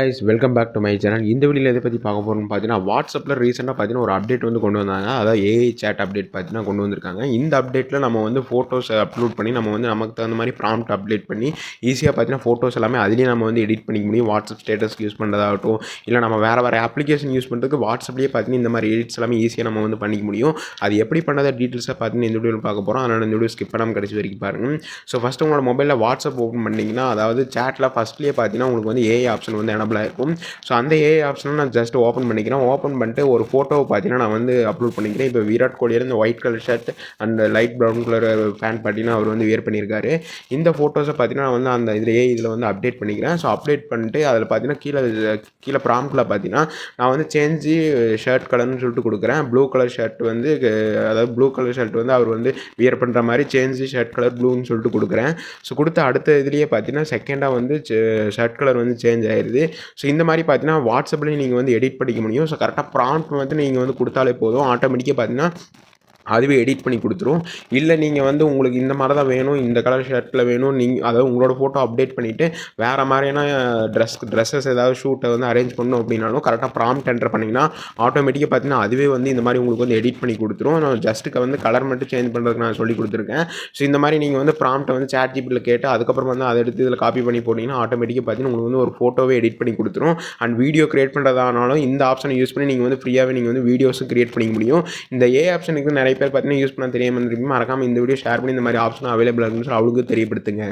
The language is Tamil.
Guys welcome back to my channel. இந்த வீடியோவில் எதை பற்றி பார்க்க போகிறோம்னு பார்த்தீங்கன்னா, வாட்ஸ்அப்பில் ரீசெண்டாக பார்த்தீங்கன்னா ஒரு அப்டேட் வந்து கொண்டு வந்தாங்க. அதாவது ஏஐ சேட் அப்டேட் பார்த்தீங்கன்னா கொண்டு வந்திருக்காங்க. இந்த அப்டேட்டில் நம்ம வந்து ஃபோட்டோஸ் அப்லோட் பண்ணி நம்ம வந்து நமக்கு தகுந்த மாதிரி ப்ராம்ப்ட் அப்டேட் பண்ணி ஈஸியாக பார்த்தீங்கன்னா ஃபோட்டோஸ் எல்லாமே அதிலேயே நம்ம வந்து எடிட் பண்ணிக்க முடியும். வாட்ஸ்அப் ஸ்டேட்டஸ்க்கு யூஸ் பண்ணுறதாகட்டும், இல்லை நம்ம வேறு அப்ளிகேஷன் யூஸ் பண்ணுறதுக்கு வாட்ஸ்அப்லேயே பார்த்தீங்கன்னா இந்த மாதிரி எடிட்ஸ் எல்லாமே ஈஸியாக நம்ம வந்து பண்ணிக்க முடியும். அது எப்படி பண்ணதை டீட்டெயில்ஸாக பார்த்தீங்கன்னா இந்த வீடியோவில் பார்க்க போகிறோம். அதனால் இந்த வீடியோ ஸ்கிப் பண்ணாமல் கடைசி வரைக்கும் பாருங்கள். ஸோ ஃபஸ்ட்டு உங்களோட மொபைலில் வாட்ஸ்அப் ஓப்பன் பண்ணிங்கன்னா, அதாவது சேட்டில் ஃபஸ்ட்லேயே பார்த்தீங்கன்னா உங்களுக்கு வந்து ஏஐ ஆப்ஷன் வந்து எனபிள் ஆகிருக்கும். ஸோ அந்த ஏஐ ஆப்ஷனை நான் ஜஸ்ட் ஓப்பன் பண்ணிக்கிறேன். ஓப்பன் பண்ணிட்டு ஒரு ஃபோட்டோவை பார்த்தீங்கன்னா நான் வந்து அப்லோட் பண்ணிக்கிறேன். இப்போ விராட் கோலியோட இந்த white colour shirt and light brown colour pant பார்த்தீங்கன்னா அவர் வந்து வியர் பண்ணியிருக்காரு. இந்த ஃபோட்டோஸை பார்த்தீங்கன்னா நான் வந்து அந்த இதில் வந்து அப்டேட் பண்ணிக்கிறேன். ஸோ அப்டேட் பண்ணிட்டு அதில் பார்த்தீங்கன்னா கீழே ப்ராம்ப்டில் பார்த்தீங்கன்னா நான் வந்து சேஞ்சு ஷர்ட் கலர்னு சொல்லிட்டு கொடுக்குறேன். ப்ளூ கலர் ஷர்ட் வந்து அதாவது ப்ளூ கலர் ஷர்ட் வந்து அவர் வந்து வியர் பண்ணுற மாதிரி சேஞ்சு ஷர்ட் கலர் ப்ளூன்னு சொல்லிட்டு கொடுக்குறேன். ஸோ கொடுத்த அடுத்த இதுலேயே பார்த்தீங்கன்னா செகண்டாக வந்து ஷர்ட் கலர் வந்து சேஞ்ச் ஆயிடுது. ஸோ இந்த மாதிரி பார்த்தீங்கன்னா வாட்ஸ்அப்லேயும் நீங்கள் வந்து எடிட் பண்ணிக்க முடியும். ஸோ கரெக்டாக ப்ராம்ப்ட் வந்து நீங்கள் வந்து கொடுத்தாலே போதும், ஆட்டோமேட்டிக்காக பார்த்தீங்கன்னா அதுவே எடிட் பண்ணி கொடுத்துரும். இல்லை நீங்கள் வந்து உங்களுக்கு இந்த மாதிரி தான் வேணும், இந்த கலர் ஷர்ட்டில் வேணும், அதாவது உங்களோட ஃபோட்டோ அப்டேட் பண்ணிவிட்டு வேறு மாதிரியான ட்ரெஸ்ஸஸ் ஏதாவது ஷூட்டை வந்து அரேஞ்ச் பண்ணணும் அப்படின்னாலும் கரெக்டாக ப்ராம்ப்ட் என்டர் பண்ணிங்கன்னா ஆட்டோமேட்டிக்காக பார்த்தீங்கன்னா அதுவே வந்து இந்த மாதிரி உங்களுக்கு வந்து எடிட் பண்ணி கொடுத்துரும். நான் ஜஸ்ட்டுக்கு வந்து கலர் மட்டும் சேஞ்ச் பண்ணுறதுக்கு நான் சொல்லி கொடுத்துருக்கேன். ஸோ இந்த மாதிரி நீங்கள் வந்து ப்ராம்ப்ட்டை வந்து சாட் ஜிபியில் கேட்டு அதுக்கப்புறம் வந்து அதை எடுத்து இதில் காப்பி பண்ணி போட்டிங்கன்னா ஆட்டோமேட்டிக்காக பார்த்தீங்கன்னா உங்களுக்கு வந்து ஒரு ஃபோட்டோவே எடிட் பண்ணி கொடுத்துரும். அண்ட் வீடியோ கிரியேட் பண்ணுறதானாலும் இந்த ஆப்ஷனை யூஸ் பண்ணி நீங்கள் வந்து ஃப்ரீயாகவே நீங்கள் வந்து வீடியோஸும் கிரியேட் பண்ணிக்க முடியும். இந்த ஏ ஆப்ஷனுக்கு நிறைய பேர் பார்த்தீங்கன்னா யூஸ் பண்ண தெரியாமல் இருப்பீங்க. மறக்காமல் இந்த வீடியோ ஷேர் பண்ணி இந்த மாதிரி ஆப்ஷன் அவைலபிள் இருக்குன்னு சொல்லி அவங்களுக்கு தெரியப்படுத்துங்க.